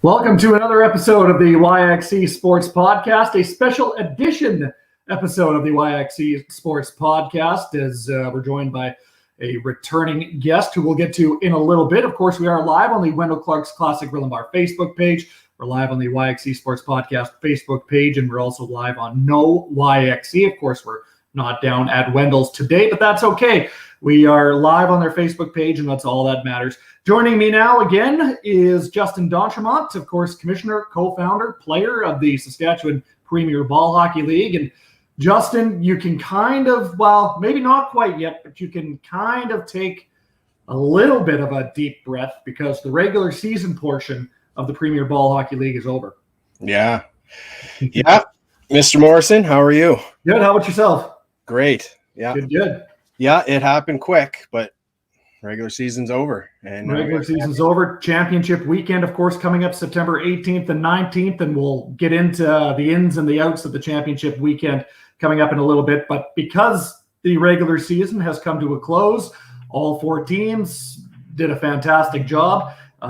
Welcome to another episode of the YXE Sports Podcast, a special edition episode of the YXE Sports Podcast, as we're joined by a returning guest who we'll get to in a little bit. Of course, we are live on the Wendell Clark's Classic Grill and Bar Facebook page. We're live on the YXE Sports Podcast Facebook page, and we're also live on No YXE. Of course, we're not down at Wendell's today, but that's okay. We are live on their Facebook page, and that's all that matters. Joining me now again is Justin D'Entremont, of course, commissioner, co-founder, player of the Saskatchewan Premier Ball Hockey League. And Justin, you can kind of, well, maybe not quite yet, but you can kind of take a little bit of a deep breath because the regular season portion of the Premier Ball Hockey League is over. Yeah. Mr. Morrison, how are you? Good. How about yourself? Great. Yeah. Good. Yeah, it happened quick, but regular season's over. And regular season's over. Championship weekend, of course, coming up September 18th and 19th, and we'll get into the ins and the outs of the championship weekend coming up in a little bit. But because the regular season has come to a close, all four teams did a fantastic job. I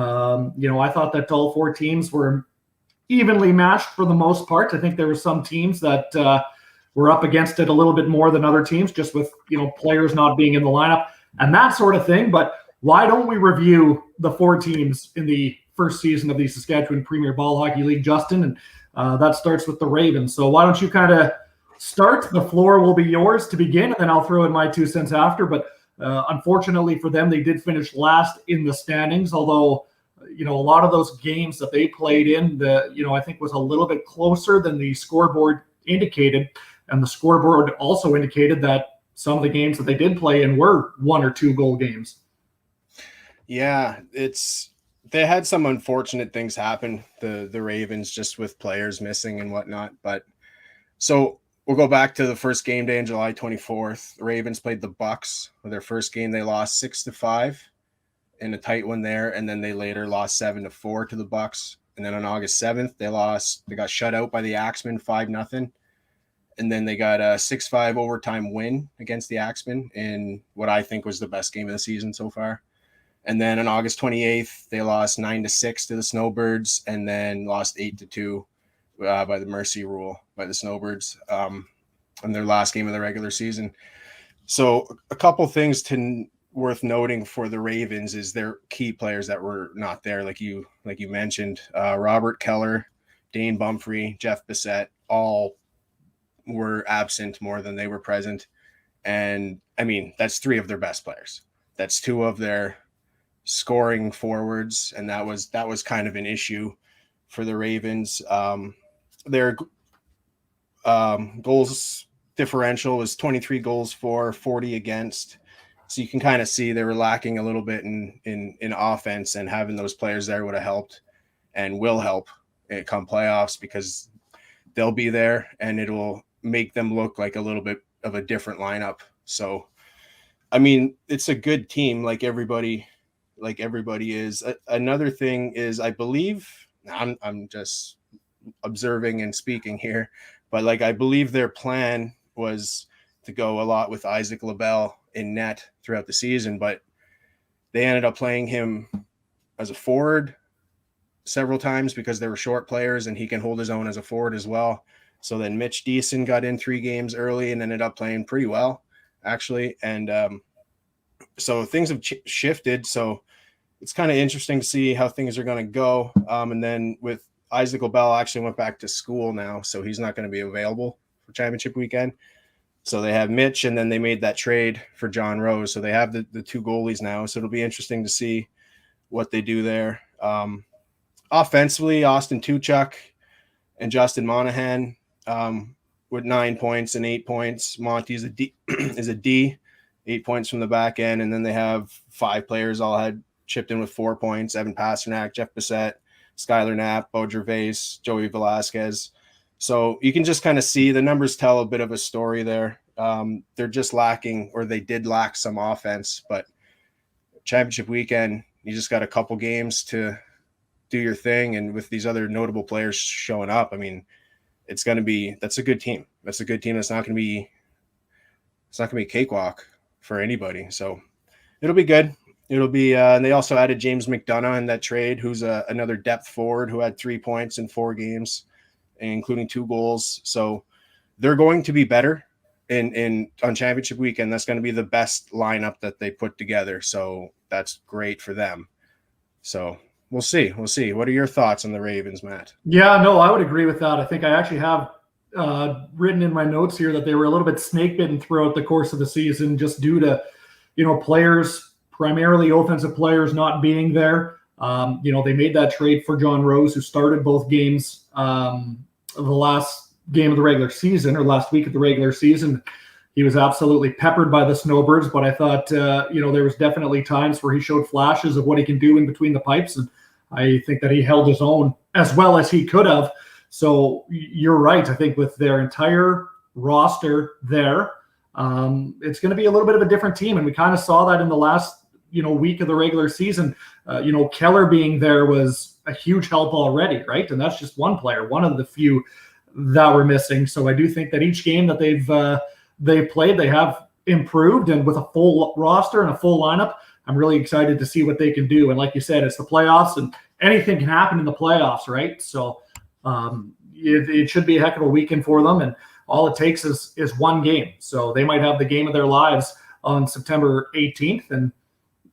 thought that all four teams were evenly matched for the most part. I think there were some teams that were up against it a little bit more than other teams, just with, players not being in the lineup and that sort of thing. But why don't we review the four teams in the first season of the Saskatchewan Premier Ball Hockey League, Justin? And that starts with the Ravens. So why don't you kind of start? The floor will be yours to begin, and then I'll throw in my 2 cents after. But unfortunately for them, they did finish last in the standings, although a lot of those games that they played in, I think was a little bit closer than the scoreboard indicated. And the scoreboard also indicated that some of the games that they did play in were 1 or 2 goal games. Yeah, they had some unfortunate things happen, the Ravens, just with players missing and whatnot. But so we'll go back to the first game day on July 24th. The Ravens played the Bucks. For their first game, they lost 6-5 in a tight one there, and then they later lost 7-4 to the Bucks. And then on August 7th, they got shut out by the Axemen 5-0. And then they got a 6-5 overtime win against the Axemen in what I think was the best game of the season so far. And then on August 28th, they lost 9-6 to the Snowbirds, and then lost 8-2 by the mercy rule by the Snowbirds in their last game of the regular season. So a couple things worth noting for the Ravens is their key players that were not there, like you mentioned. Robert Keller, Dane Bumfrey, Jeff Bissett, all were absent more than they were present. And I mean, that's 3 of their best players. That's 2 of their scoring forwards. And that was kind of an issue for the Ravens. Their goals differential was 23 goals for, 40 against. So you can kind of see they were lacking a little bit in offense, and having those players there would have helped and will help it come playoffs, because they'll be there and it'll make them look like a little bit of a different lineup. So, I mean, it's a good team, like everybody is. Another thing is, I believe, I'm just observing and speaking here, but I believe their plan was to go a lot with Isaac LaBelle in net throughout the season, but they ended up playing him as a forward several times because they were short players, and he can hold his own as a forward as well. So then Mitch Deason got in 3 games early and ended up playing pretty well, actually. And so things have shifted. So it's kind of interesting to see how things are going to go. And then with Isaac LaBelle actually went back to school now, so he's not going to be available for championship weekend. So they have Mitch, and then they made that trade for John Rose. So they have the 2 goalies now. So it'll be interesting to see what they do there. Offensively, Austin Tuchuk and Justin Monahan with 9 points and 8 points. Monty is a D, 8 points from the back end. And then they have 5 players all had chipped in with 4 points. Evan Pasternak, Jeff Bissett, Skylar Knapp, Beau Gervais, Joey Velasquez. So you can just kind of see the numbers tell a bit of a story there. They're just lacking, or they did lack, some offense. But championship weekend, you just got a couple games to do your thing. And with these other notable players showing up, I mean, that's a good team. That's a good team. It's not going to be a cakewalk for anybody. So it'll be good. It'll be, and they also added James McDonough in that trade, who's another depth forward who had 3 points in 4 games, including 2 goals. So they're going to be better on championship weekend. That's going to be the best lineup that they put together. So that's great for them. So we'll see. We'll see. What are your thoughts on the Ravens, Matt? Yeah, no, I would agree with that. I think I actually have written in my notes here that they were a little bit snake bitten throughout the course of the season, just due to, players, primarily offensive players, not being there. They made that trade for John Rose, who started both games of the last game of the regular season, or last week of the regular season. He was absolutely peppered by the Snowbirds, but I thought, there was definitely times where he showed flashes of what he can do in between the pipes, and I think that he held his own as well as he could have. So you're right. I think with their entire roster there, it's going to be a little bit of a different team, and we kind of saw that in the last week of the regular season. Keller being there was a huge help already, right? And that's just one player, one of the few that were missing. So I do think that each game that they've played, they have improved, and with a full roster and a full lineup, I'm really excited to see what they can do. And like you said, it's the playoffs, and anything can happen in the playoffs, right? So it should be a heck of a weekend for them, and all it takes is one game. So they might have the game of their lives on September 18th, and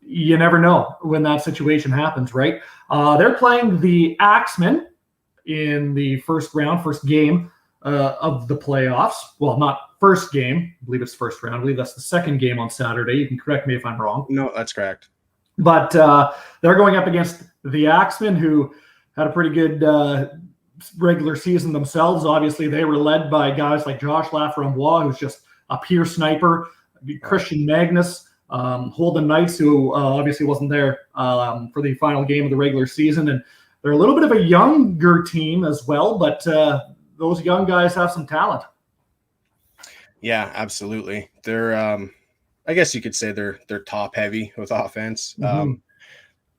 you never know when that situation happens, right? They're playing the Axemen in the first game of the playoffs. Well, not first game. I believe it's first round. I believe that's the second game on Saturday. You can correct me if I'm wrong. No, that's correct. But they're going up against the Axemen, who had a pretty good regular season themselves. Obviously, they were led by guys like Josh Laframboise, who's just a pure sniper, Christian Magnus, Holden Knights, who obviously wasn't there for the final game of the regular season. And they're a little bit of a younger team as well, but those young guys have some talent. Yeah, absolutely. They're, I guess you could say they're top heavy with offense. Mm-hmm.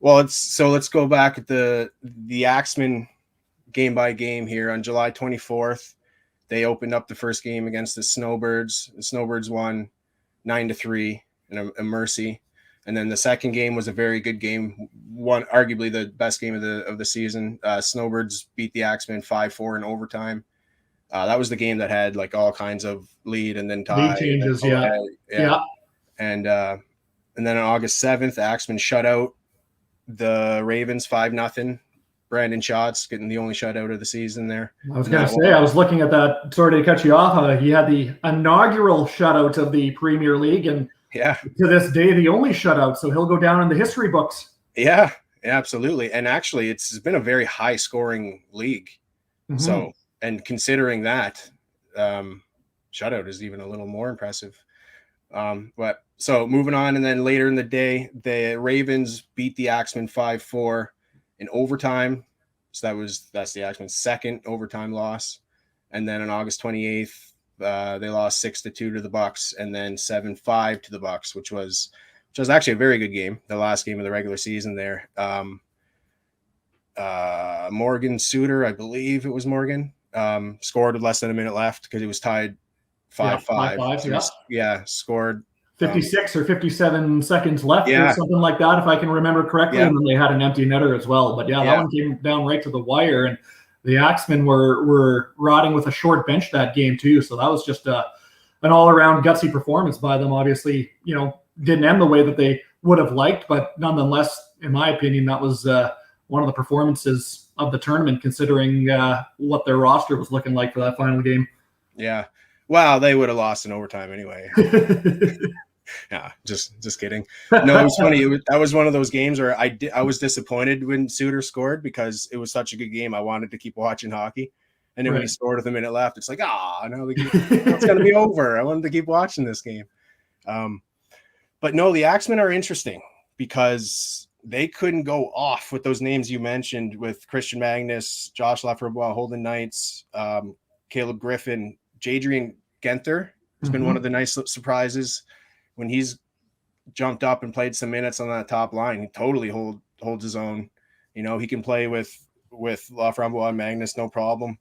Let's go back at the Axemen game by game here. On July 24th, they opened up the first game against the Snowbirds. The Snowbirds won 9-3 in a mercy. And then the second game was a very good game, one arguably the best game of the season. Snowbirds beat the Axemen 5-4 in overtime. That was the game that had like all kinds of lead and then tie. Lead changes, yeah. And then on August 7th, Axemen shut out the Ravens 5-0. Brandon Schatz getting the only shutout of the season there. I was going to say, I was looking at that. Sorry to cut you off. He had the inaugural shutout of the Premier League, and to this day, the only shutout. So he'll go down in the history books. Yeah, absolutely. And actually, it's been a very high-scoring league. Mm-hmm. So, and considering that, shutout is even a little more impressive. But so moving on, and then later in the day, the Ravens beat the Axemen 5-4 in overtime. So that's the Axemen's second overtime loss. And then on August 28th, they lost 6-2 to the Bucks, and then 7-5 to the Bucks, which was actually a very good game, the last game of the regular season there. Morgan Suter, I believe it was Morgan, scored with less than a minute left because it was tied 5-5. Scored 56 or 57 seconds left or something like that, if I can remember correctly. And then they had an empty netter as well. But that one came down right to the wire, and the Axemen were rotting with a short bench that game too. So that was just an all-around gutsy performance by them. Obviously, didn't end the way that they would have liked, but nonetheless, in my opinion, that was one of the performances of the tournament, considering what their roster was looking like for that final game. Yeah. Wow, they would have lost in overtime anyway. Yeah, just kidding. No, it was funny. That was one of those games where I was disappointed when Suter scored because it was such a good game. I wanted to keep watching hockey, and then when he scored with a minute left, it's like, no, it's going to be over. I wanted to keep watching this game. But no, the Axemen are interesting because they couldn't go off with those names you mentioned with Christian Magnus, Josh Laframboise, Holden Knights, Caleb Griffin, Jadrian Genther has been one of the nice surprises when he's jumped up and played some minutes on that top line. He totally holds his own. He can play with Laframboise and Magnus, no problem.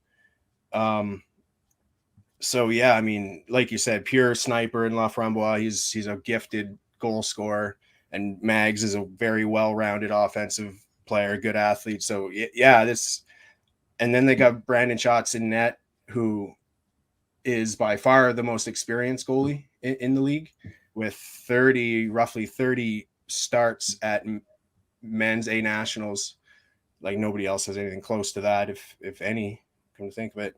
So yeah, I mean, like you said, pure sniper in Laframboise. He's a gifted goal scorer. and Mags is a very well-rounded offensive player, good athlete. So yeah, and then they got Brandon Schatz in net, who is by far the most experienced goalie in the league, with roughly 30 starts at men's A nationals. Like nobody else has anything close to that, if any, come to think of it.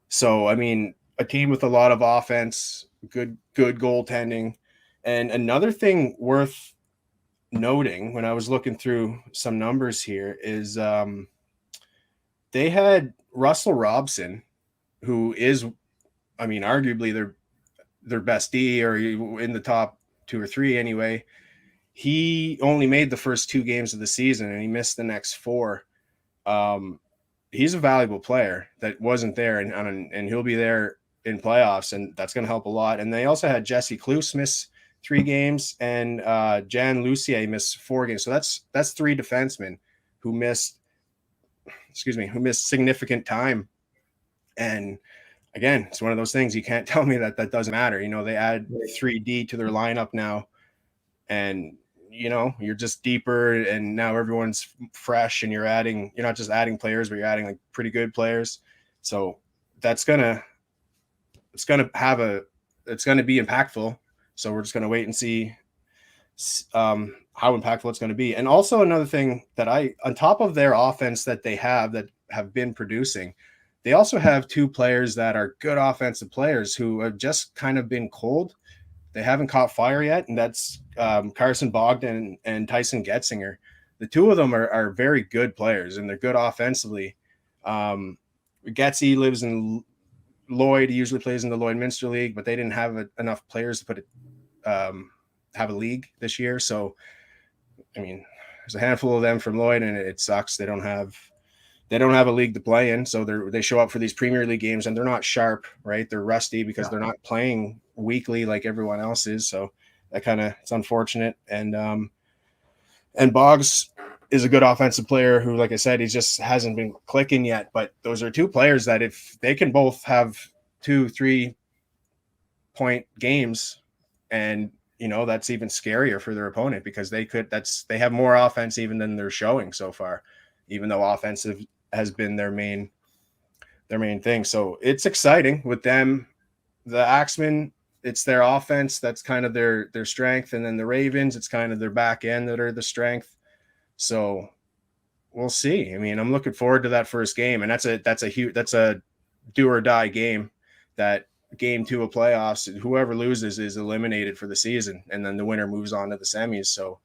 So I mean, a team with a lot of offense, good goaltending. And another thing worth noting when I was looking through some numbers here is they had Russell Robson, who is, I mean, arguably their best D, or in the top 2 or 3 anyway. He only made the first 2 games of the season and he missed the next 4. He's a valuable player that wasn't there, and he'll be there in playoffs, and that's going to help a lot. And they also had Jesse Kloos miss 3 games, and Jan Lucier miss 4 games. So that's 3 defensemen who missed significant time. And again, it's one of those things you can't tell me that doesn't matter. You know, they add 3D to their lineup now, and you know, you're just deeper, and now everyone's fresh, and you're not just adding players, but you're adding like pretty good players. So it's gonna be impactful. So we're just gonna wait and see how impactful it's going to be. And also another thing that on top of their offense that they have been producing, they also have 2 players that are good offensive players who have just kind of been cold. They haven't caught fire yet, and that's Carson Bogdan and Tyson Getzinger. The 2 of them are very good players, and they're good offensively. Getzy lives in Lloyd. He usually plays in the Lloydminster League, but they didn't have enough players to have a league this year. So, I mean, there's a handful of them from Lloyd, and it sucks. They don't have a league to play in. So they show up for these Premier League games, and they're not sharp, right? They're rusty because they're not playing weekly like everyone else is. So that it's unfortunate. And Boggs is a good offensive player who, like I said, he just hasn't been clicking yet. But those are 2 players that if they can both have 2-3 point games, and you know, that's even scarier for their opponent, because they have more offense even than they're showing so far, even though offensive has been their main thing. So it's exciting with them. The Axemen, it's their offense that's kind of their strength, and then the Ravens, it's kind of their back end that are the strength. So we'll see. I mean, I'm looking forward to that first game, and that's a do or die game. That game 2 of playoffs, whoever loses is eliminated for the season, and then the winner moves on to the semis. So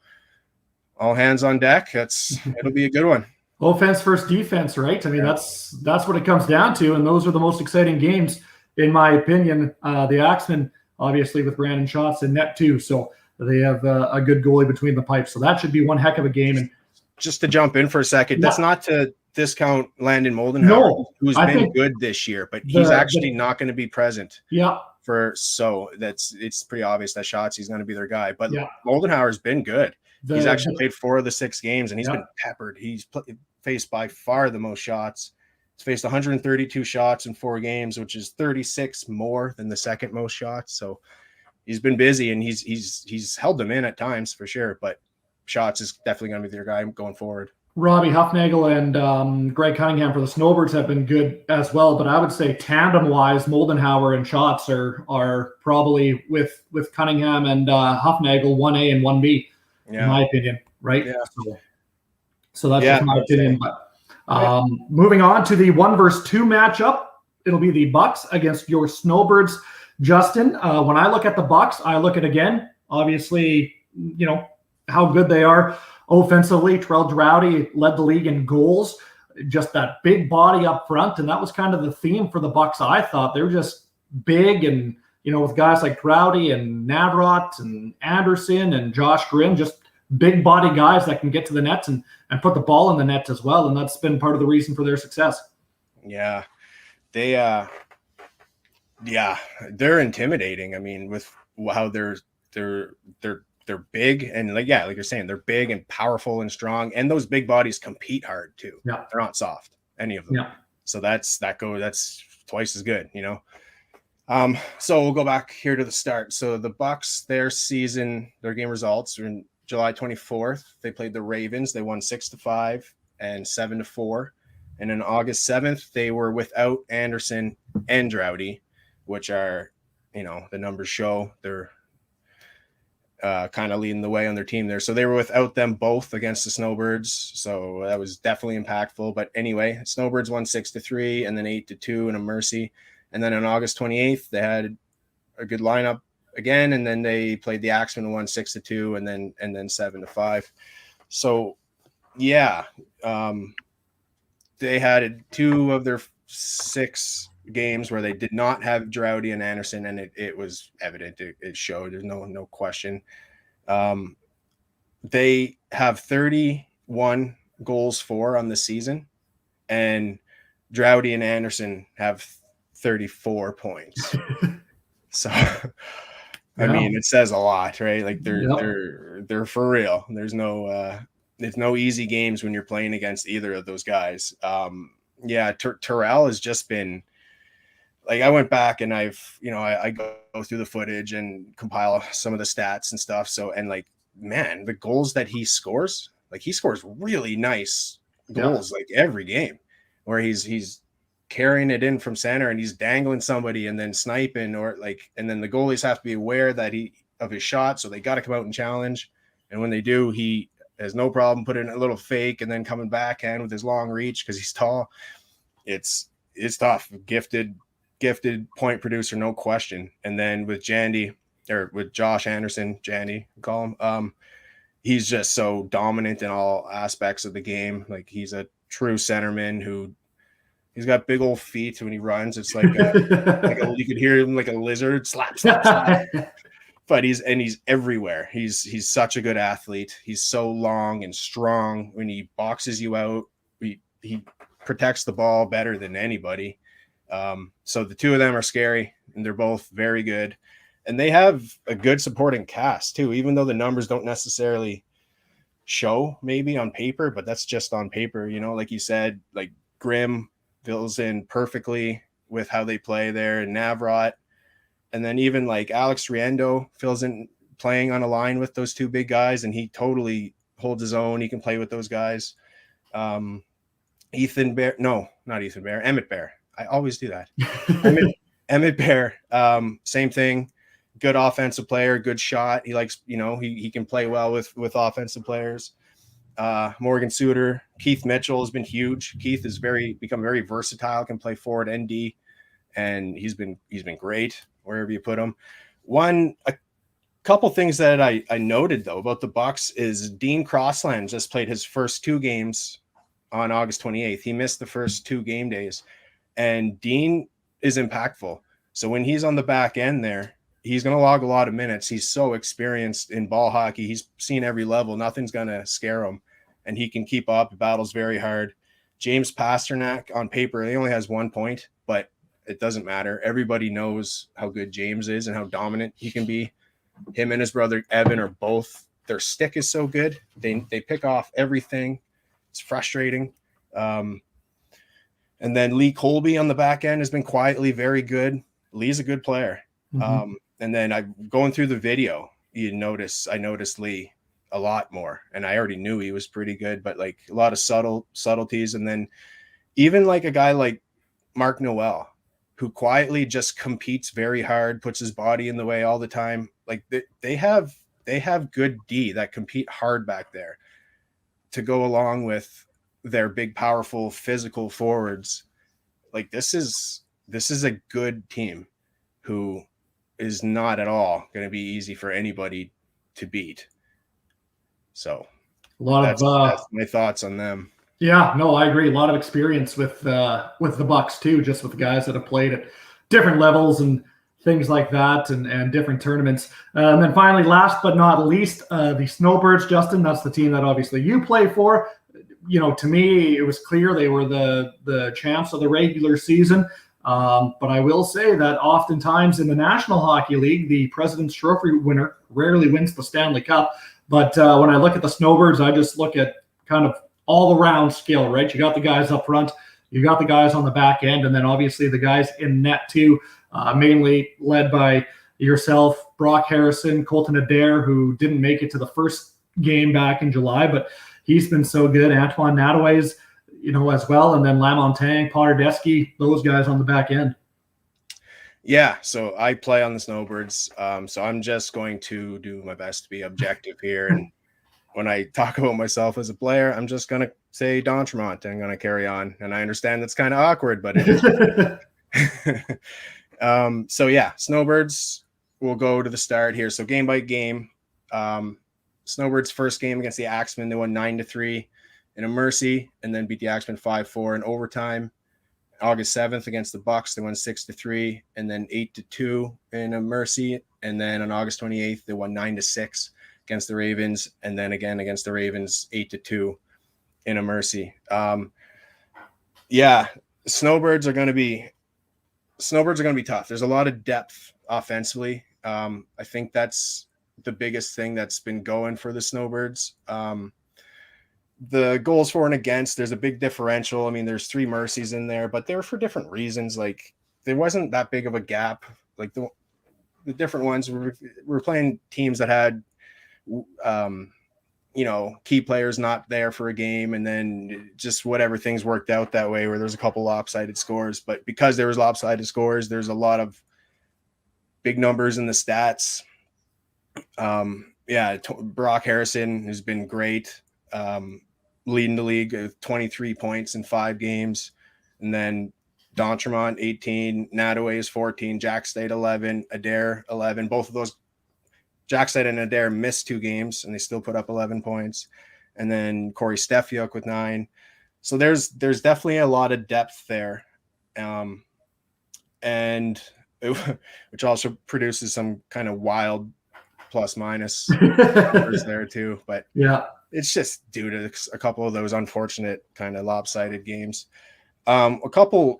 all hands on deck. It'll be a good one. Offense first defense, right? I mean, that's what it comes down to, and those are the most exciting games, in my opinion. The Axemen, obviously, with Brandon Schatz in net too, so they have a good goalie between the pipes. So that should be one heck of a game. And just to jump in for a second, that's not to discount Landon Moldenhauer, who's been good this year, but he's actually not going to be present. Yeah. So it's pretty obvious that He's going to be their guy. But Moldenhauer's been good. He's actually played 4 of the 6 games, and he's been peppered. He's faced by far the most shots. He's faced 132 shots in 4 games, which is 36 more than the second most shots. So he's been busy, and he's held them in at times for sure. But Schatz is definitely going to be their guy going forward. Robbie Huffnagel and Greg Cunningham for the Snowbirds have been good as well, but I would say tandem-wise, Moldenhauer and Schatz are probably with Cunningham and Huffnagel 1A and 1B, in my opinion, right? Yeah. So that's just my opinion. But moving on to the 1 versus 2 matchup, it'll be the Bucks against your Snowbirds. Justin, when I look at the Bucks, I look at, again, obviously, you know, how good they are. Offensively, Trell Drowdy led the league in goals, just that big body up front. And that was kind of the theme for the Bucks, I thought. They're just big, and, you know, with guys like Drowdy and Navrot and Anderson and Josh Grimm, just big body guys that can get to the nets and put the ball in the net as well. And that's been part of the reason for their success. Yeah. They're intimidating. I mean, with how they're big, and like you're saying, they're big and powerful and strong, and those big bodies compete hard too. Yeah. They're not soft, any of them. Yeah. So that's twice as good, you know. So we'll go back here to the start. So the Bucks, their game results were in July 24th. They played the Ravens. They won 6-5 and 7-4. And on August 7th, they were without Anderson and Drowdy, which are, the numbers show they're kind of leading the way on their team there. So they were without them both against the Snowbirds. So that was definitely impactful. But anyway, Snowbirds won 6-3 and then 8-2 in a mercy. And then on August 28th, they had a good lineup again. And then they played the Axemen and won 6-2 and then 7-5. So yeah, they had 2 of their 6 games where they did not have Drowdy and Anderson, and it was evident. It showed. There's no question. They have 31 goals for on the season, and Drowdy and Anderson have 34 points. So, I mean, it says a lot, right? Like they're for real. There's no easy games when you're playing against either of those guys. Terrell has just been like, I went back and I go through the footage and compile some of the stats and stuff. So, and like, man, the goals that he scores, like he scores really nice goals, like every game where he's carrying it in from center and he's dangling somebody and then sniping, and then the goalies have to be aware of his shot. So they got to come out and challenge. And when they do, he has no problem putting a little fake and then coming backhand with his long reach because he's tall. It's tough. Gifted point producer, no question. And then with Josh Anderson, Jandy, call him, he's just so dominant in all aspects of the game. Like he's a true centerman he's got big old feet when he runs. It's like you could hear him like a lizard, slap. But he's everywhere. He's such a good athlete. He's so long and strong. When he boxes you out, he protects the ball better than anybody. So the 2 of them are scary, and they're both very good. And they have a good supporting cast too, even though the numbers don't necessarily show maybe on paper, but that's just on paper. Like you said, like Grimm fills in perfectly with how they play there, and Navrot. And then even like Alex Riendo fills in playing on a line with those 2 big guys, and he totally holds his own. He can play with those guys. Emmett Bear. I always do that. Emmett Bear, same thing. Good offensive player, good shot. He likes, he can play well with offensive players. Morgan Suter, Keith Mitchell has been huge. Keith has become very versatile, can play forward and D, and he's been great wherever you put him. A couple things that I noted though about the Bucks is Dean Crossland just played his first 2 games on August 28th. He missed the first 2 game days, and Dean is impactful. So when he's on the back end there, he's going to log a lot of minutes. He's so experienced in ball hockey. He's seen every level. Nothing's going to scare him, and he can keep up. He battles very hard. James Pasternak, on paper, he only has 1 point, but it doesn't matter. Everybody knows how good James is and how dominant he can be. Him and his brother Evan are both, their stick is so good. They pick off everything. It's frustrating. And then Lee Colby on the back end has been quietly very good. Lee's a good player. Mm-hmm. And then I'm going through the video. I noticed Lee a lot more, and I already knew he was pretty good, but like a lot of subtleties. And then even like a guy like Mark Noel, who quietly just competes very hard, puts his body in the way all the time. Like they have good D that compete hard back there to go along with their big, powerful, physical forwards. Like this is a good team who is not at all going to be easy for anybody to beat. So that's my thoughts on them. Yeah, no, I agree. A lot of experience with the Bucks too, just with the guys that have played at different levels and things like that, and different tournaments. And then finally, last but not least, the Snowbirds. Justin, that's the team that obviously you play for. To me, it was clear they were the champs of the regular season. But I will say that oftentimes in the National Hockey League, the President's Trophy winner rarely wins the Stanley Cup. But when I look at the Snowbirds, I just look at kind of all-around skill, right? You got the guys up front, you got the guys on the back end, and then obviously the guys in net too. mainly led by yourself, Brock Harrison, Colton Adair, who didn't make it to the first game back in July, but he's been so good. Antoine Nataway's, as well. And then Lamontagne, Potterdesky, those guys on the back end. Yeah, so I play on the Snowbirds. So I'm just going to do my best to be objective here. And when I talk about myself as a player, I'm just going to say D'Entremont and I'm going to carry on. And I understand that's kind of awkward, but it is. So yeah, Snowbirds will go to the start here. So game by game, Snowbirds' first game against the Axemen, they won 9-3 in a mercy and then beat the Axemen 5-4 in overtime. August 7th against the Bucks, they won 6-3 and then 8-2 in a mercy. And then on August 28th, they won 9-6 against the Ravens. And then again against the Ravens, 8-2 in a mercy. Yeah, Snowbirds are going to be tough. There's a lot of depth offensively. I think that's the biggest thing that's been going for the Snowbirds. The goals for and against, there's a big differential. I mean, there's 3 mercies in there, but they were for different reasons. Like there wasn't that big of a gap. Like the different ones we're playing teams that had, key players not there for a game. And then just whatever things worked out that way where there's a couple lopsided scores, but because there was lopsided scores, there's a lot of big numbers in the stats. Brock Harrison has been great. Leading the league with 23 points in 5 games. And then D'Entremont, 18, Nataway is 14, Jack Stade, 11, Adair, 11. Both of those, Jack Stade and Adair missed 2 games and they still put up 11 points. And then Corey Steffiuk with 9. So there's definitely a lot of depth there. Which also produces some kind of wild plus minus numbers there too. But yeah, it's just due to a couple of those unfortunate kind of lopsided games. A couple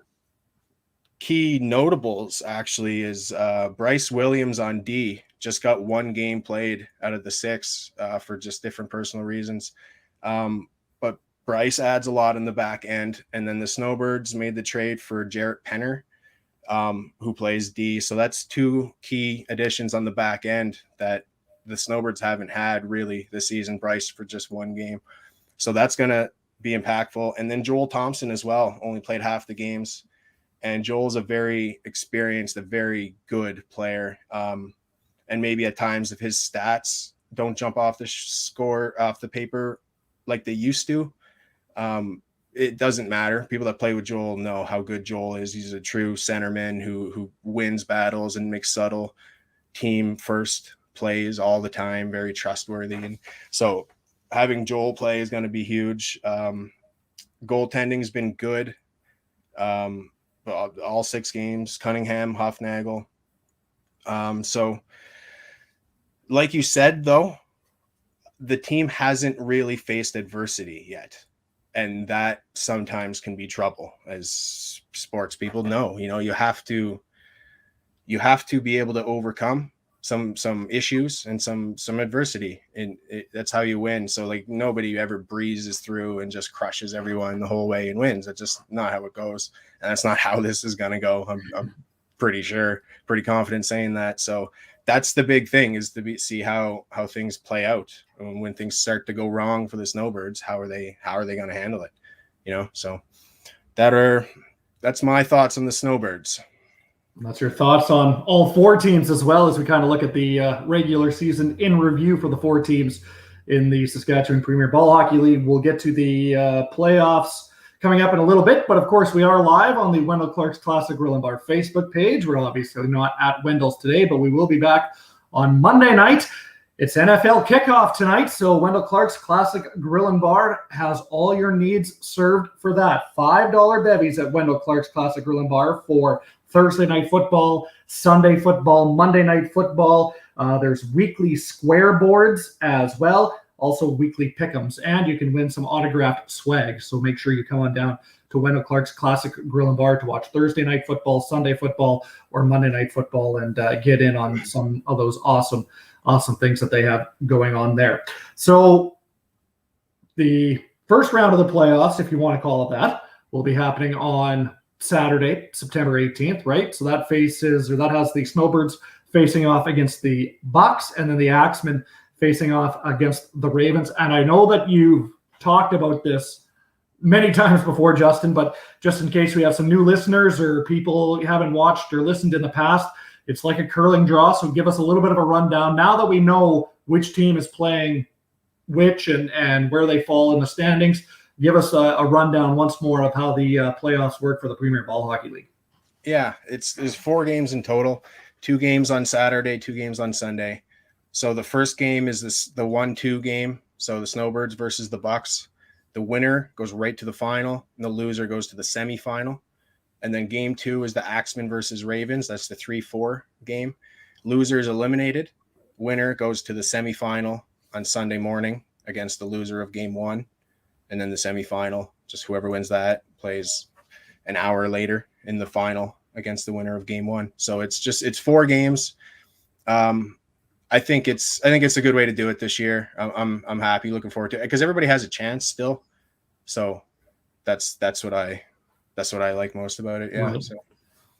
key notables actually is Bryce Williams on D just got 1 game played out of the 6 for just different personal reasons. But Bryce adds a lot in the back end. And then the Snowbirds made the trade for Jarrett Penner, who plays D. So that's 2 key additions on the back end that the Snowbirds haven't had really this season. Bryce for just 1 game. So that's going to be impactful. And then Joel Thompson as well, only played half the games. And Joel's a very experienced, a very good player. And maybe at times if his stats don't jump off the paper like they used to, it doesn't matter. People that play with Joel know how good Joel is. He's a true centerman who wins battles and makes subtle team first plays all the time, very trustworthy. And so having Joel play is going to be huge. Goaltending has been good. All 6 games, Cunningham, Hufnagel. So like you said, though, the team hasn't really faced adversity yet. And that sometimes can be trouble, as sports people know. You have to be able to overcome some issues and some adversity, and that's how you win. So like nobody ever breezes through and just crushes everyone the whole way and wins. That's just not how it goes, and that's not how this is going to go. I'm pretty confident saying that. So that's the big thing, is to see how things play out. And when things start to go wrong for the Snowbirds, how are they going to handle it? So that's my thoughts on the Snowbirds. That's your thoughts on all 4 teams, as well as we kind of look at the regular season in review for the 4 teams in the Saskatchewan Premier Ball Hockey League. We'll get to the playoffs coming up in a little bit, but of course we are live on the Wendell Clark's Classic Grill and Bar Facebook page. We're obviously not at Wendell's today, but we will be back on Monday night. It's NFL kickoff tonight, so Wendell Clark's Classic Grill and Bar has all your needs served for that. $5 bevies at Wendell Clark's Classic Grill and Bar for Thursday night football, Sunday football, Monday night football. There's weekly square boards as well, also weekly pick'ems, and you can win some autographed swag. So make sure you come on down to Wendell Clark's Classic Grill and Bar to watch Thursday night football, Sunday football, or Monday night football, and get in on some of those awesome things that they have going on there. So the first round of the playoffs, if you want to call it that, will be happening on Saturday, September 18th, right? So that has the Snowbirds facing off against the Bucks, and then the Axemen facing off against the Ravens. And I know that you've talked about this many times before, Justin, but just in case we have some new listeners or people you haven't watched or listened in the past, it's like a curling draw. So give us a little bit of a rundown now that we know which team is playing which and where they fall in the standings. Give us a rundown once more of how the playoffs work for the Premier Ball Hockey League. Yeah, there's 4 games in total, 2 games on Saturday, 2 games on Sunday. So the first game is the 1-2 game. So the Snowbirds versus the Bucks. The winner goes right to the final, and the loser goes to the semifinal. And then game 2 is the Axemen versus Ravens. That's the 3-4 game. Loser is eliminated. Winner goes to the semifinal on Sunday morning against the loser of game 1. And then the semifinal, just whoever wins that plays an hour later in the final against the winner of game 1. So it's 4 games. I think it's a good way to do it this year. I'm happy, looking forward to it because everybody has a chance still. So that's what I like most about it. Yeah. Right. So.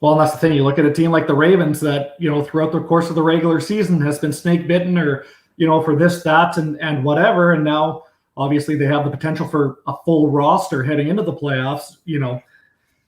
Well, and that's the thing. You look at a team like the Ravens that, throughout the course of the regular season has been snake bitten or, for this, that, and whatever. And now obviously they have the potential for a full roster heading into the playoffs.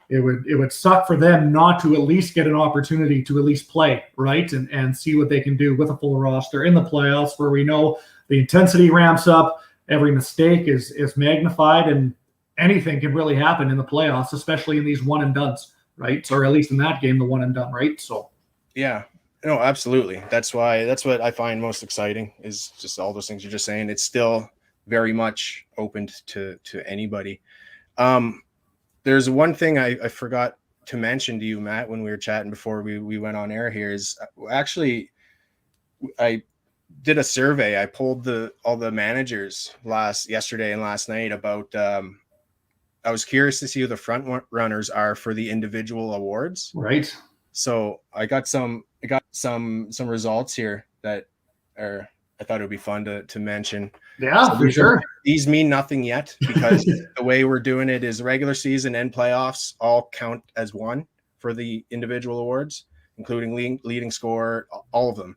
It would suck for them not to at least get an opportunity to at least play, right? And see what they can do with a full roster in the playoffs, where we know the intensity ramps up, every mistake is magnified, and anything can really happen in the playoffs, especially in these one and dones, right? Or at least in that game, the one and done, right? So yeah. No, absolutely. That's what I find most exciting is just all those things you're just saying. It's still very much open to anybody. There's one thing I forgot to mention to you, Matt, when we were chatting before we went on air here is actually I did a survey. I polled all the managers yesterday and last night about I was curious to see who the front runners are for the individual awards. Right. So I got some results here that I thought it would be fun to mention. Yeah, so for sure. These mean nothing yet because the way we're doing it is regular season and playoffs all count as one for the individual awards, including leading scorer, all of them.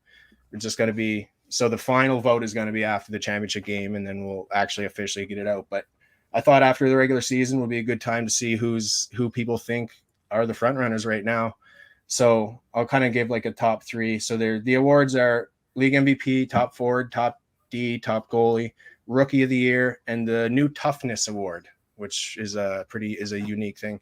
It's just going to be so the final vote is going to be after the championship game, and then we'll actually officially get it out. But I thought after the regular season would be a good time to see who people think are the front runners right now. So I'll kind of give like a top 3. So the awards are league MVP, top forward, top D, top goalie, rookie of the year, and the new toughness award, which is a unique thing.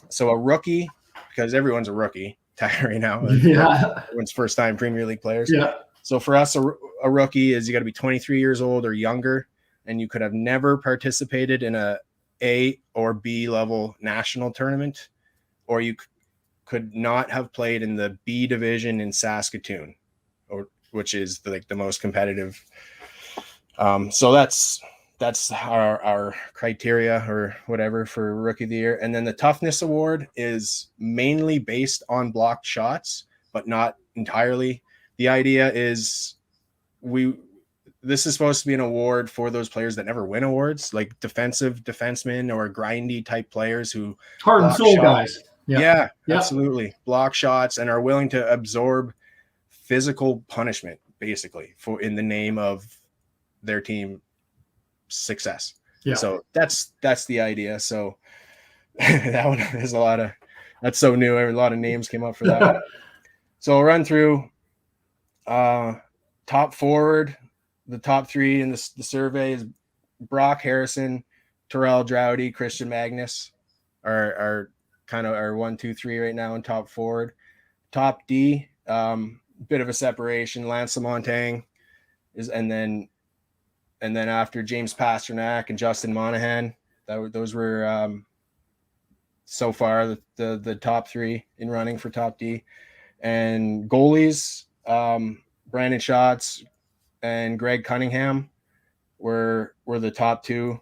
So a rookie, because everyone's a rookie right now. Yeah. Everyone's first time Premier League players. Yeah. So for us, a rookie is you got to be 23 years old or younger, and you could have never participated in a A or B level national tournament, or you could not have played in the B division in Saskatchewan, which is the most competitive. So that's our criteria or whatever for rookie of the year. And then the toughness award is mainly based on blocked shots, but not entirely. The idea is this is supposed to be an award for those players that never win awards, like defensemen or grindy type players who heart and soul guys. Yeah, absolutely. Block shots and are willing to absorb physical punishment, basically, for in the name of their team success. Yeah. So that's the idea. So that one is that's so new. A lot of names came up for that one. So I'll run through top forward. The top 3 in the survey is Brock Harrison, Terrell Drowdy, Christian Magnus are kind of our 1, 2, 3 right now in top forward. Top D, bit of a separation. Lance Lamontagne and then after James Pasternak and Justin Monahan, those were so far the top 3 in running for top D. And goalies, Brandon Schatz and Greg Cunningham were the top 2,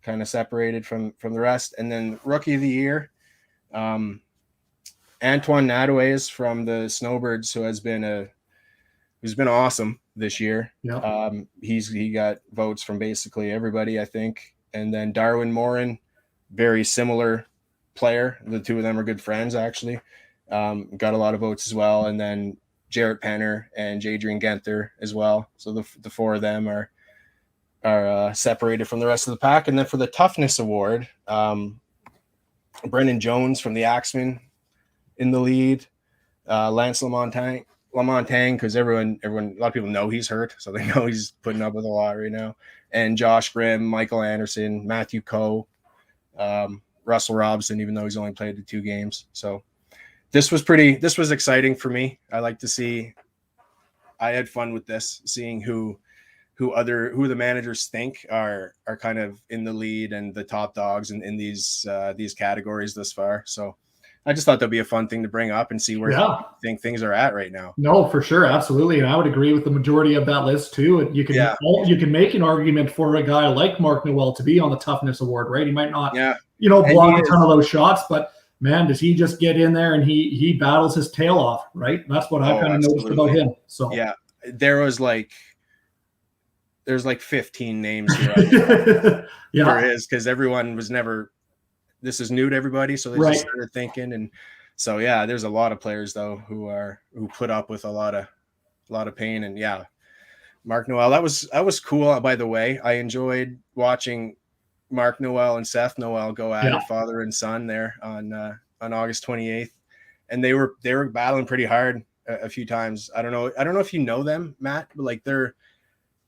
kind of separated from the rest. And then rookie of the year, Antoine Nadeways from the Snowbirds, who's been awesome this year. Yeah. He got votes from basically everybody, I think. And then Darwin Morin, very similar player. The two of them are good friends, actually. Got a lot of votes as well. And then Jarrett Penner and Jadrian Genther as well. So the four of them are separated from the rest of the pack. And then for the toughness award, Brendan Jones from the Axemen in the lead, Lance Lamontagne, because everyone, a lot of people know he's hurt, so they know he's putting up with a lot right now. And Josh Grimm, Michael Anderson, Matthew Coe, Russell Robson, even though he's only played the 2 games. So this was exciting for me. I like to see. I had fun with this, seeing who the managers think are kind of in the lead and the top dogs in these categories thus far. So I just thought that'd be a fun thing to bring up and see where you think things are at right now. No, for sure. Absolutely. And I would agree with the majority of that list too. And you can make an argument for a guy like Mark Noel to be on the toughness award, right? He might not, block a ton of those shots, but man, does he just get in there and he battles his tail off, right? That's what I've kind of noticed about him. So yeah, there's like 15 names here for his, because everyone was never, this is new to everybody, so they just started thinking. And so there's a lot of players though who put up with a lot of pain. And Mark Noel, that was cool. By the way, I enjoyed watching Mark Noel and Seth Noel go at it, father and son, there on August 28th, and they were battling pretty hard a few times. I don't know if you know them, Matt, but like they're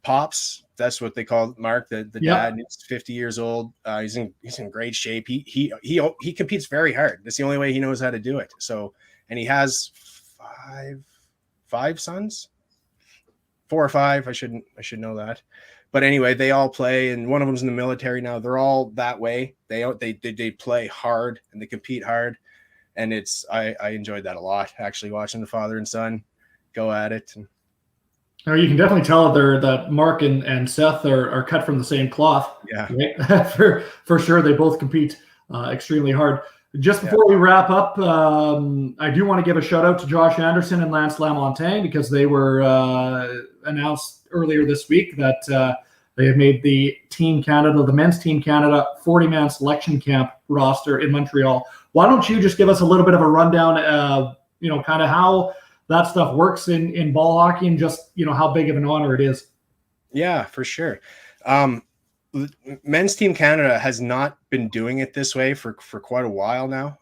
Pops, that's what they call Mark, the dad. He's 50 years old. He's in great shape. He competes very hard. That's the only way he knows how to do it. So, and he has five sons, 4 or 5. I should know that. But anyway, they all play, and one of them's in the military now. They're all that way. They play hard and they compete hard, and I enjoyed that a lot, actually, watching the father and son go at it. And you can definitely tell that Mark and Seth are cut from the same cloth. Yeah, right? for sure. They both compete extremely hard. Just before we wrap up, I do want to give a shout out to Josh Anderson and Lance Lamontagne, because they were announced earlier this week that they have made the men's Team Canada 40-man selection camp roster in Montreal. Why don't you just give us a little bit of a rundown, kind of how that stuff works in ball hockey, and just how big of an honor it is. Yeah, for sure. Men's Team Canada has not been doing it this way for quite a while now.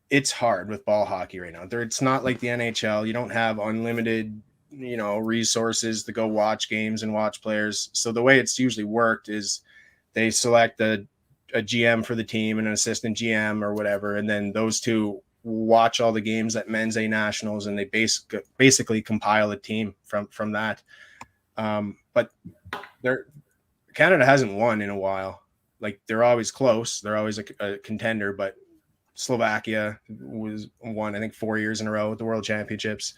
It's hard with ball hockey right now. It's not like the NHL. You don't have unlimited resources to go watch games and watch players. So the way it's usually worked is they select a GM for the team and an assistant GM or whatever, and then those two watch all the games at Men's A Nationals, and they basically compile a team from that. But Canada hasn't won in a while. Like, they're always close. They're always a contender, but Slovakia won, I think, 4 years in a row at the World Championships,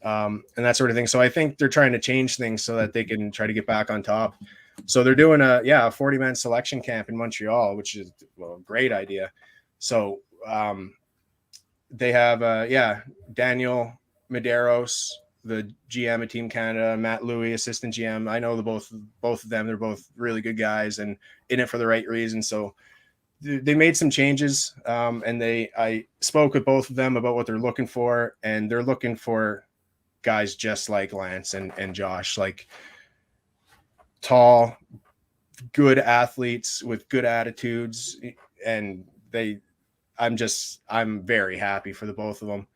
and that sort of thing. So I think they're trying to change things so that they can try to get back on top. So they're doing a 40-man selection camp in Montreal, which is a great idea. So they have Daniel Medeiros, the GM of Team Canada, Matt Louie, assistant GM. I know both of them. They're both really good guys and in it for the right reason. So they made some changes, and I spoke with both of them about what they're looking for, and they're looking for guys just like Lance and Josh, like tall, good athletes with good attitudes, and I'm very happy for the both of them.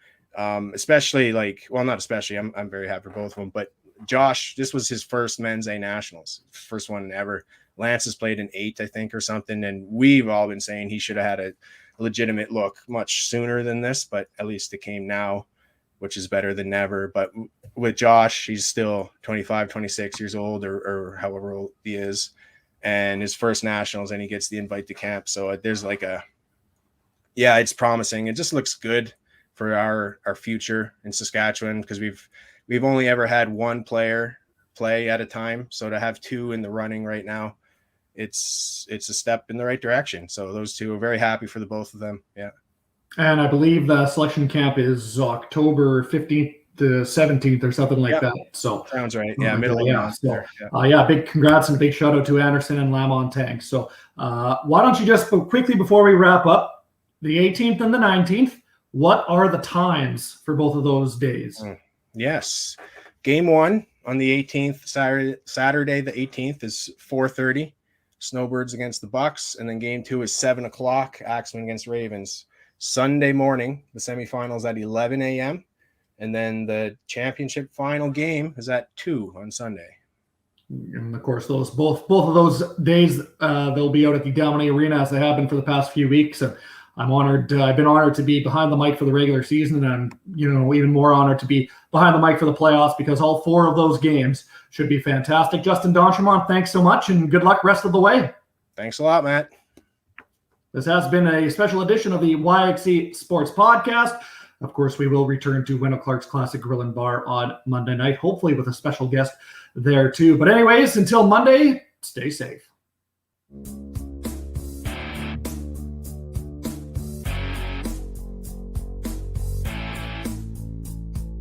Especially I'm very happy for both of them, but Josh, this was his first Men's A Nationals, first one ever. Lance has played in 8, I think, or something, and we've all been saying he should have had a legitimate look much sooner than this, but at least it came now, which is better than never. But with Josh, he's still 25, 26 years old, or however old he is, and his first Nationals, and he gets the invite to camp. So there's it's promising. It just looks good for our future in Saskatchewan, because we've only ever had one player play at a time. So to have 2 in the running right now, it's a step in the right direction. So those two are very happy for the both of them. Yeah. And I believe the selection camp is October 15th the 17th or something like Yep. that. So sounds right. Yeah, middle of the month there. Big congrats and big shout out to Anderson and Lamont Tank. So why don't you just quickly before we wrap up, the 18th and the 19th, what are the times for both of those days? Yes. Game 1 on the 18th, Saturday the 18th is 4:30, Snowbirds against the Bucks, and then game 2 is 7 o'clock, Axemen against Ravens. Sunday morning, the semifinals at 11 a.m., and then the championship final game is at 2 on Sunday. And of course, both of those days, they'll be out at the Dominey Arena as they have been for the past few weeks. And I'm honored. I've been honored to be behind the mic for the regular season, and I'm even more honored to be behind the mic for the playoffs because all 4 of those games should be fantastic. Justin Donchermont, thanks so much, and good luck rest of the way. Thanks a lot, Matt. This has been a special edition of the YXE Sports Podcast. Of course, we will return to Wendell Clark's Classic Grill and Bar on Monday night, hopefully with a special guest there too. But anyways, until Monday, stay safe.